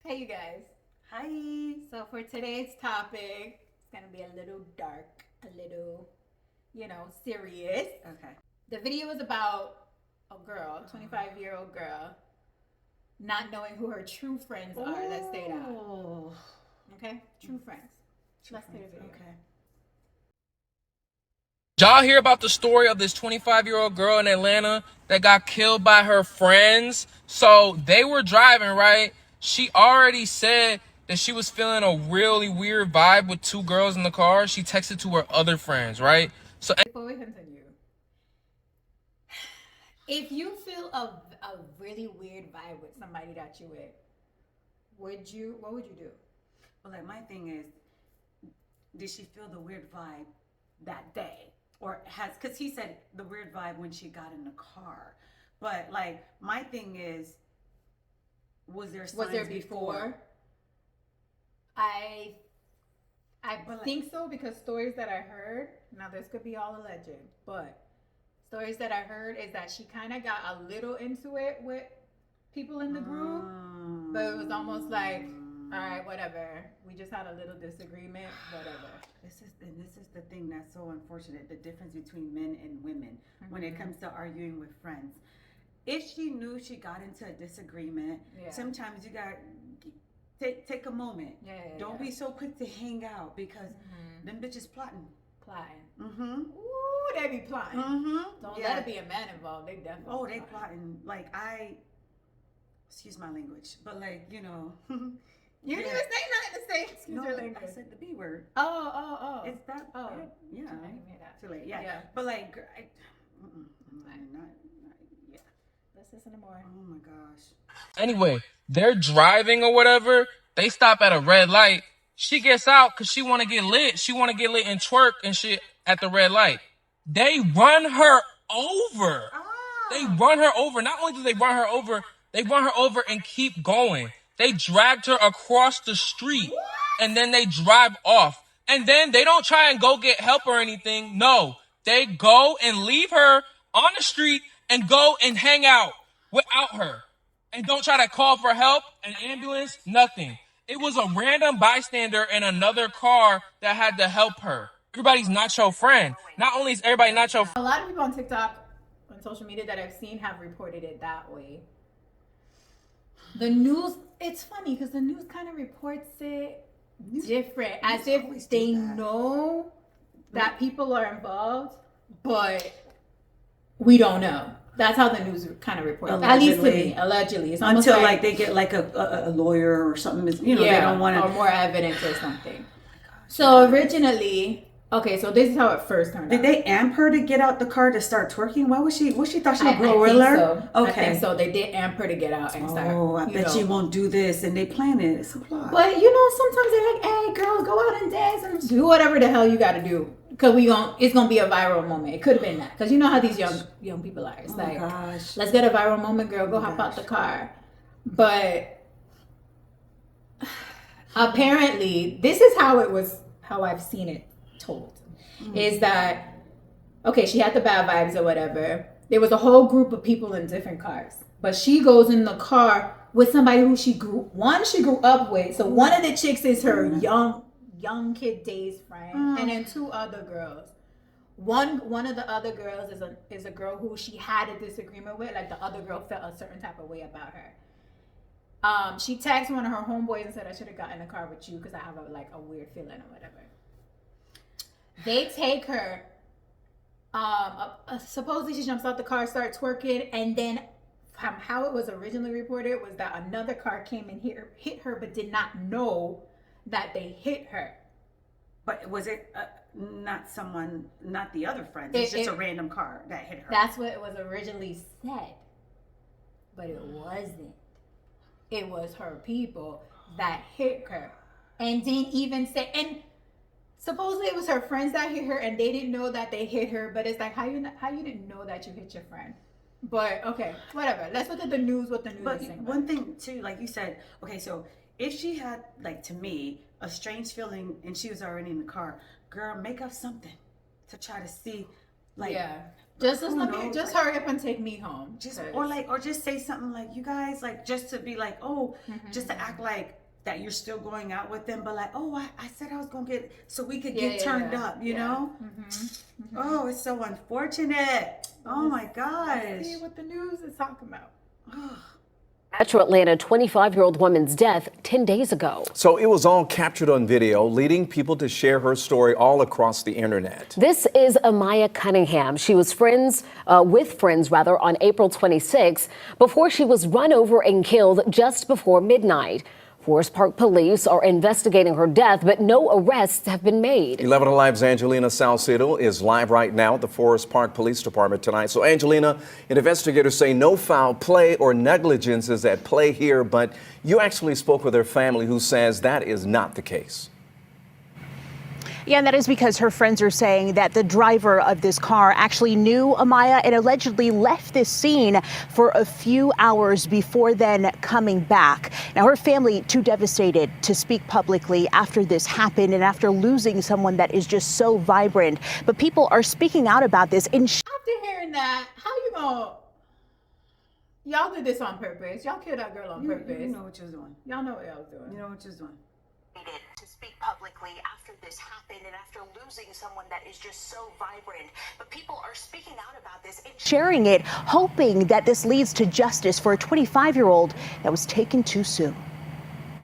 Hey, you guys. Hi. So, for today's topic, it's going to be a little dark, a little, serious. Okay. The video is about a girl, 25-year-old girl, not knowing who her true friends are that stayed out. Oh. Okay? True friends. Let's do the video. Okay. Y'all hear about the story of this 25-year-old girl in Atlanta that got killed by her friends? So they were driving, right? She already said that she was feeling a really weird vibe with two girls in the car. She texted to her other friends, right? So Before we continue, if you feel a really weird vibe with somebody that you with, what would you do? Well, like my thing is, did she feel the weird vibe that day? Or because he said the weird vibe when she got in the car. But like, my thing is, was there signs before? I think so, because stories that I heard, now this could be all alleged, but stories that I heard is that she kind of got a little into it with people in the group, but it was almost like, all right, whatever. We just had a little disagreement, whatever. This is the thing that's so unfortunate, the difference between men and women when it comes to arguing with friends. If she knew she got into a disagreement, sometimes you got take a moment. Don't be so quick to hang out, because them bitches plotting. Ooh, they be plotting. Don't let it be a man involved. They definitely. Oh, they plotting. Like excuse my language, but like You didn't even say nothing to say. Excuse your language. I said the B word. Oh. Is that bad? Yeah. I didn't hear that. Too late. Yeah. But like, not. Yeah. Let's listen to more. Oh my gosh. anyway, they're driving or whatever. They stop at a red light. She gets out because she want to get lit. She want to get lit and twerk and shit at the red light. They run her over. They run her over. Not only do they run her over, they run her over and keep going. They dragged her across the street and then they drive off. And then they don't try and go get help or anything. No, they go and leave her on the street and go and hang out without her. And don't try to call for help, an ambulance, nothing. It was a random bystander in another car that had to help her. Everybody's not your friend. Not only is everybody not your friend. A lot of people on TikTok, on social media that I've seen, have reported it that way. The news, it's funny because the news kind of reports it different, as if they know that people are involved, but we don't know. That's how the news kind of reports. At least to me, allegedly. It's until like they get like a lawyer or something. They don't want to, or more evidence or something. So originally, okay, so this is how it first turned out. Did they amp her to get out the car to start twerking? Why was she thought she was a I gorilla? So. Okay. I think so. They did amp her to get out and start. Oh, I bet she won't do this, and they plan it. It's a plot. But sometimes they're like, "Hey, girls, go out and dance and do whatever the hell you got to do." Because it's gonna be a viral moment. It could have been that. Because you know how these young people are. It's like, gosh, let's get a viral moment, girl. Go hop out the car. But apparently, this is how it was. How I've seen it told is that, okay, she had the bad vibes or whatever. There was a whole group of people in different cars, but she goes in the car with somebody who she grew up with. So one of the chicks is her young kid days friend, and then two other girls. One of the other girls is a girl who she had a disagreement with. Like, the other girl felt a certain type of way about her. She texted one of her homeboys and said, "I should have gotten in the car with you because I have a weird feeling or whatever." They take her. Supposedly she jumps out the car, starts twerking, and then how it was originally reported was that another car came and hit her, but did not know that they hit her. But was it not the other friend? It's just a random car that hit her. That's what it was originally said, but it wasn't. It was her people that hit her, and didn't even say. And supposedly it was her friends that hit her, and they didn't know that they hit her. But it's like, how you didn't know that you hit your friend? But okay, whatever. Let's look at the news. What the news is saying. One thing too, like you said, okay, so if she had, like, to me, a strange feeling and she was already in the car, girl, make up something to try to see, like, Just hurry up and take me home. Or just say something like, you guys, like, just to be like, just to act like that you're still going out with them, but like, I said I was gonna get, so we could get turned up, you know? Oh, it's so unfortunate. Oh my gosh. See what the news is talking about. Metro Atlanta 25-year-old woman's death 10 days ago. So it was all captured on video, leading people to share her story all across the internet. This is Amaya Cunningham. She was with friends on April 26 before she was run over and killed just before midnight. Forest Park police are investigating her death, but no arrests have been made. 11 Alive's Angelina Salcedo is live right now at the Forest Park Police Department tonight. So, Angelina, investigators say no foul play or negligence is at play here, but you actually spoke with her family, who says that is not the case. Yeah, and that is because her friends are saying that the driver of this car actually knew Amaya and allegedly left this scene for a few hours before then coming back. Now, her family too devastated to speak publicly after this happened and after losing someone that is just so vibrant. But people are speaking out about this. After hearing that, how you gonna... Y'all did this on purpose. Y'all killed that girl on purpose. You know what you was doing. Y'all know what y'all was doing. You know what you was doing. To speak publicly after this happened and after losing someone that is just so vibrant. But people are speaking out about this and sharing it, hoping that this leads to justice for a 25-year-old that was taken too soon.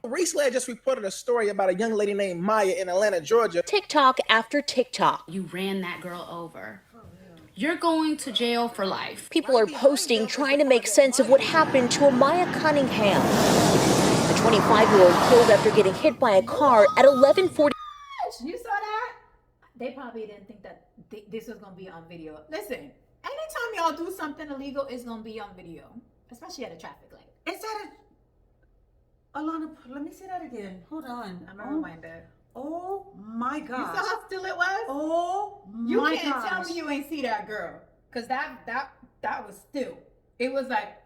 Recently, I just reported a story about a young lady named Maya in Atlanta, Georgia. TikTok after TikTok. You ran that girl over. You're going to jail for life. People are posting trying to make sense of what happened to Amaya Cunningham. The 25-year-old killed after getting hit by a car at 11:40. You saw that? They probably didn't think that this was going to be on video. Listen, anytime y'all do something illegal, it's going to be on video. Especially at a traffic light. Is that Alana, let me see that again. Hold on. I'm going to rewind that. Oh my gosh. You saw how still it was? Oh my You gosh. can't tell me you ain't see that girl. Because that was still. It was like,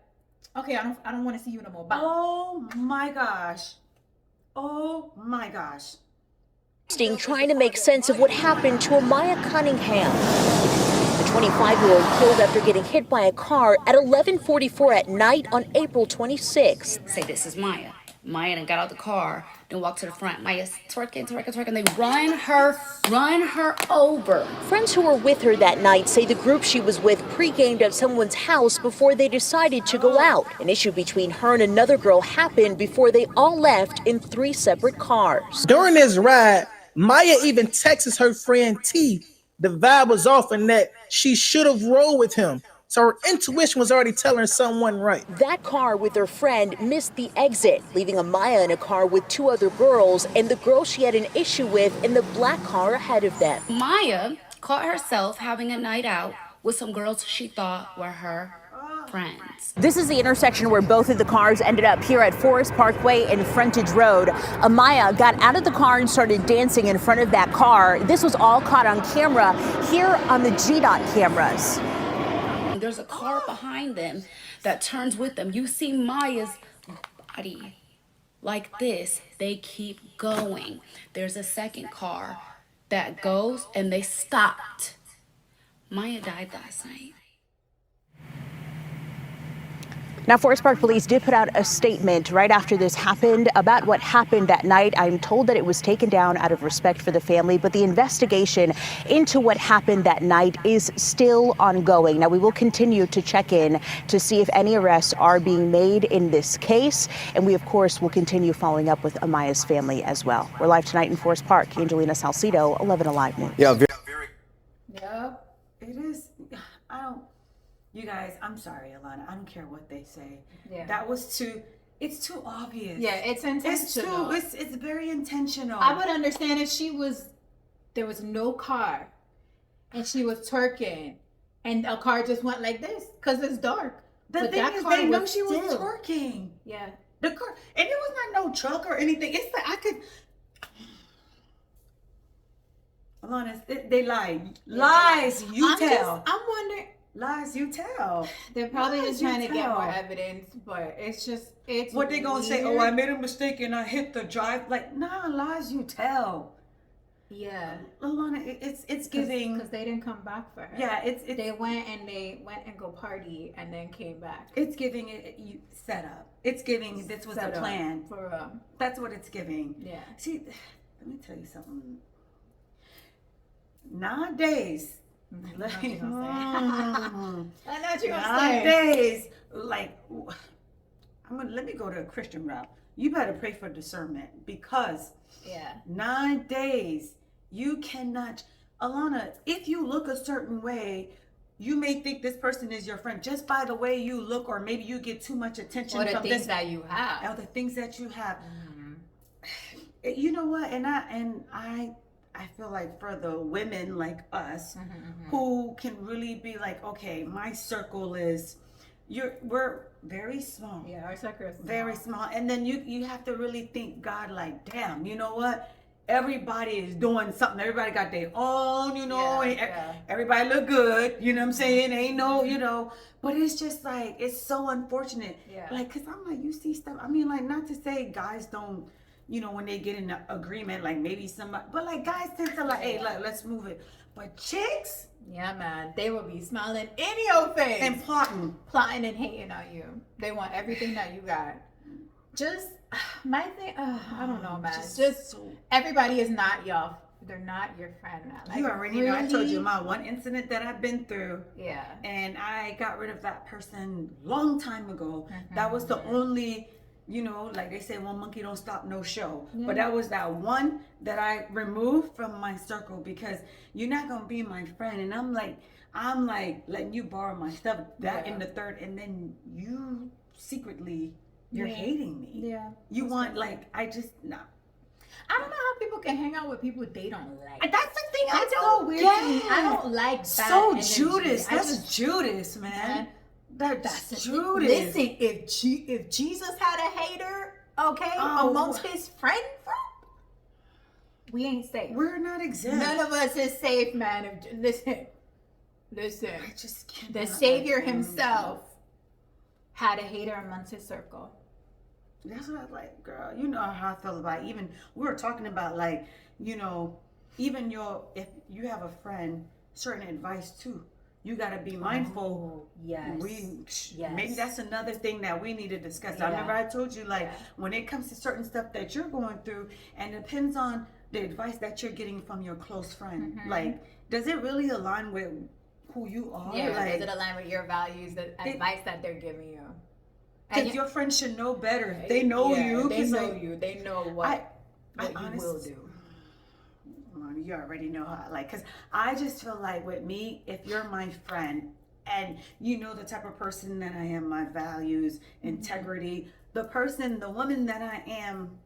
okay, I don't want to see you no more. Bye. Oh my gosh. Oh my gosh. Trying to make sense of what happened to Amaya Cunningham. The 25-year-old killed after getting hit by a car at 11:44 at night on April 26th. Say, this is Maya. Maya then got out the car, then walked to the front. Maya's twerking. They run her over. Friends who were with her that night say the group she was with pre-gamed at someone's house before they decided to go out. An issue between her and another girl happened before they all left in 3 separate cars. During this ride, Maya even texts her friend T. The vibe was off and that she should have rolled with him. So her intuition was already telling her someone right. That car with her friend missed the exit, leaving Amaya in a car with 2 other girls and the girl she had an issue with in the black car ahead of them. Maya caught herself having a night out with some girls she thought were her friends. This is the intersection where both of the cars ended up here at Forest Parkway and Frontage Road. Amaya got out of the car and started dancing in front of that car. This was all caught on camera here on the GDOT cameras. There's a car behind them that turns with them. You see Maya's body like this. They keep going. There's a second car that goes and they stopped. Maya died last night. Now, Forest Park Police did put out a statement right after this happened about what happened that night. I'm told that it was taken down out of respect for the family, but the investigation into what happened that night is still ongoing. Now, we will continue to check in to see if any arrests are being made in this case. And we, of course, will continue following up with Amaya's family as well. We're live tonight in Forest Park. Angelina Salcedo, 11 Alive News. Yeah, Yeah, it is. You guys, I'm sorry, Alana. I don't care what they say. Yeah. That was it's too obvious. Yeah, it's intentional. It's very intentional. I would understand if there was no car and she was twerking and a car just went like this because it's dark. The thing is, they know she was twerking. Yeah. The car, and it was not no truck or anything. It's like I could. Alana, they lied. Lies, you tell. I'm wondering. Lies you tell. They're probably just trying to get more evidence, but it's what they gonna say. Oh, I made a mistake and I hit the drive. Like, nah, lies you tell. Yeah. Alana, it's giving, because they didn't come back for her. Yeah, it's they went and go party and then came back. It's giving you set up. It's giving this was a plan. For that's what it's giving. Yeah. See, let me tell you something. Nowadays, I know what you're gonna say. Nowadays, like, let me go to a Christian route. You better pray for discernment, because nowadays you cannot, Alana, if you look a certain way, you may think this person is your friend just by the way you look, or maybe you get too much attention or the from things that you have. Or the things that you have. You know what? And I feel like for the women like us who can really be like, okay, my circle is, we're very small. Yeah, our circle is very small. And then you have to really think, God, like, damn, you know what? Everybody is doing something. Everybody got their own, you know, everybody look good, you know what I'm saying? Ain't no, you know, but it's just like, it's so unfortunate. Like, cause I'm like, you see stuff, I mean, like, not to say guys don't, you know, when they get in an agreement, like maybe somebody, but like guys tend to like, hey, like, let's move it. But chicks, yeah, man, they will be smiling in your face and plotting and hating on you. They want everything that you got. Just my thing, I don't know, man. Just everybody is not y'all. They're not your friend, man. Like, you already know. I told you my one incident that I've been through. Yeah. And I got rid of that person long time ago. That was the only, you know, like they say, one monkey don't stop no show. But that was that one that I removed from my circle, because you're not gonna be my friend. And I'm like letting you borrow my stuff, that in the third, and then you secretly, you're hating me. Yeah. You want, like, I just, no. I don't know how people can hang out with people they don't like. That's the thing. That's so weird to me. I don't like that. So energy. Judas. That's Judas, man. That's Judas. Listen, if Jesus had a hater, okay, amongst his friend group, we ain't safe. We're not exempt. None of us is safe, man. Listen. I just can't. The Savior himself had a hater amongst his circle. That's what I like, girl. You know how I feel about it. Even we were talking about, like, you know, even if you have a friend, certain advice too. You got to be mindful. Maybe that's another thing that we need to discuss. I remember I told you, like, when it comes to certain stuff that you're going through, and it depends on the advice that you're getting from your close friend. Like, does it really align with who you are? Yeah, like, does it align with your values, the advice that they're giving you? Because your friends should know better. They know you. They know you. They know what you will do. You already know how, like, because I just feel like with me, if you're my friend and you know the type of person that I am, my values, integrity, the woman that I am,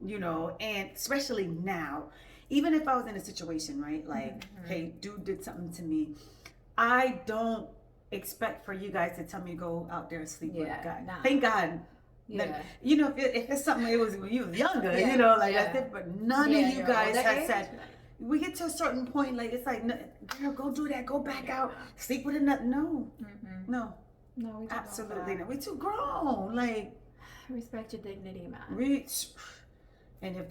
you know, and especially now, even if I was in a situation, right, like, hey, dude did something to me, I don't expect for you guys to tell me to go out there and sleep with a guy. Nah. Thank God. That, you know, if it's something, it was when you was younger, you know, like that's it. But none of you guys have said. We get to a certain point, like, it's like, girl, go do that, go back out, sleep with another. No, no, we absolutely not. We too grown. Like, respect your dignity, man. Reach, and if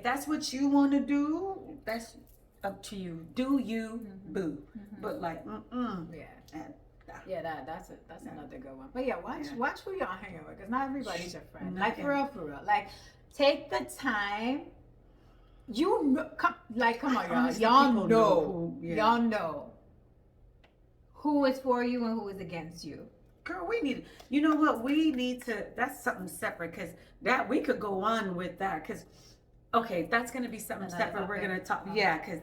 that's what you want to do, that's up to you. Do you, boo? But like, that's another good one. But yeah, watch who y'all hanging with, because not everybody's your friend. Like, for real. Like, take the time. Come on, y'all. Y'all know who is for you and who is against you. Girl, you know what? We need to, that's something separate, because that we could go on with that, because, okay, that's going to be something separate. We're going to talk, because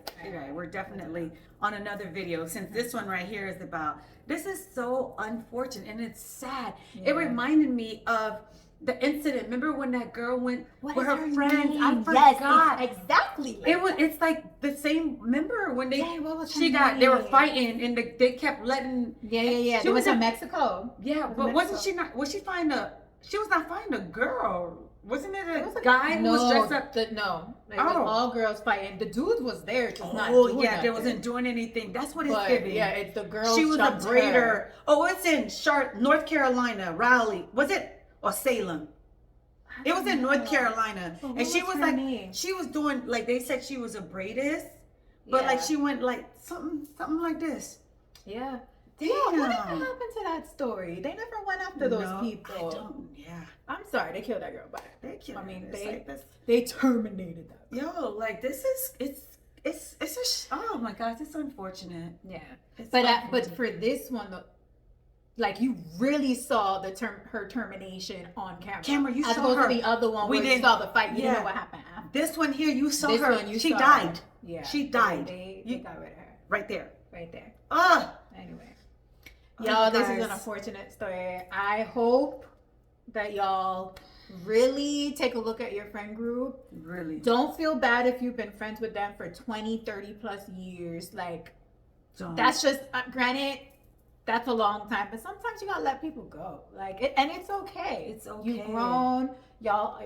we're definitely on another video, since this one right here is about, this is so unfortunate and it's sad. It reminded me of the incident. Remember when that girl went with her friends? I forgot. Yes, exactly. It's like the same. Remember when they were fighting and they kept letting. She was in Mexico. Yeah, but wasn't she not? Was she she was not fighting a girl. Wasn't it a guy who was dressed up? It was all girls fighting. The dude was there, just not doing nothing. They wasn't doing anything. That's what it's giving. Yeah, it's the girl. She was a braider. Oh, it's in North Carolina, Raleigh. Was it? Or Salem? It was in North Carolina, But and she what was her like, name? she was doing like they said she was a braidist, but like she went like something like this. Yeah. Damn. Yeah, whatever happened to that story? They never went after those people. I don't. Yeah. I'm sorry, they killed that girl, but They killed. I mean, her. they terminated that. Yo, like this is oh my gosh, it's unfortunate. Yeah, It's but for this one, like you really saw her termination on camera. You as saw opposed her. to the other one where you saw the fight. You didn't know what happened after. This one here, you saw this her. One, she saw died. Her. Yeah, she died. They got rid of her. Right there. Right there. Anyway, y'all, this is an unfortunate story. I hope that y'all really take a look at your friend group. Really. Don't feel bad if you've been friends with them for 20, 30 plus years. Like, Don't. that's just, granted, that's a long time, but sometimes you gotta let people go. Like, and it's okay. It's okay. You've grown. Y'all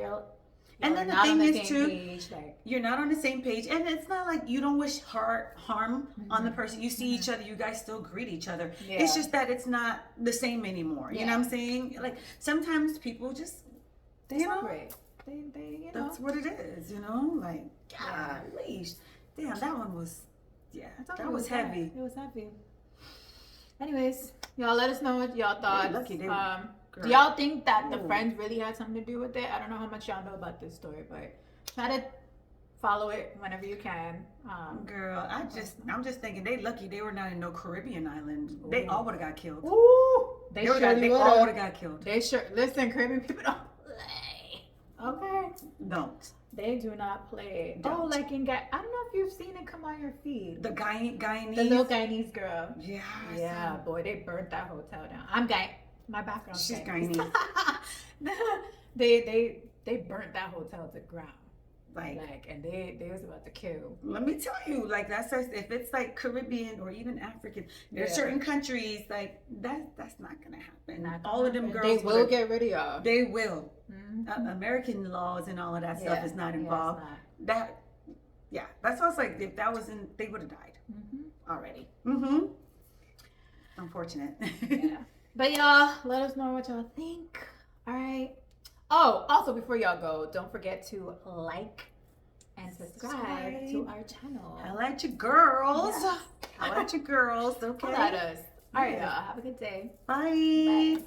and then the thing is too, you're not on the same page, and it's not like you don't wish harm on the person. You see each other, you guys still greet each other. Yeah. It's just that it's not the same anymore. You know what I'm saying? Like sometimes people just they separate. They you know. That's what it is. You know, like golly, damn, that one was that was heavy. It was heavy. Anyways, y'all let us know what y'all thought. Lucky they do y'all think that the friends really had something to do with it? I don't know how much y'all know about this story, but try to follow it whenever you can. Girl, I'm just thinking they lucky they were not in no Caribbean island. They all would have got killed. Ooh, they all would have got killed. They sure listen, Caribbean people don't play. Okay, don't. They do not play. Don't. Oh, like in I don't know if you've seen it come on your feed. The Guyanese, the little Guyanese girl. Yeah. Yeah, boy, they burnt that hotel down. My background. She's Guyanese. they burnt that hotel to the ground. Like, and they was about to kill. Let me tell you, like if it's like Caribbean or even African, there's certain countries like that's not gonna happen. All of them girls, they will get rid of y'all. They will. Mm-hmm. American laws and all of that stuff is not involved. That's why I was like, if that wasn't, they would have died already. Unfortunate. Yeah. But y'all, let us know what y'all think. All right. Oh, also before y'all go, don't forget to like and subscribe to our channel. Holla at your girls. Holla at your girls. Okay. Holla at us. All right, y'all. Have a good day. Bye. Bye.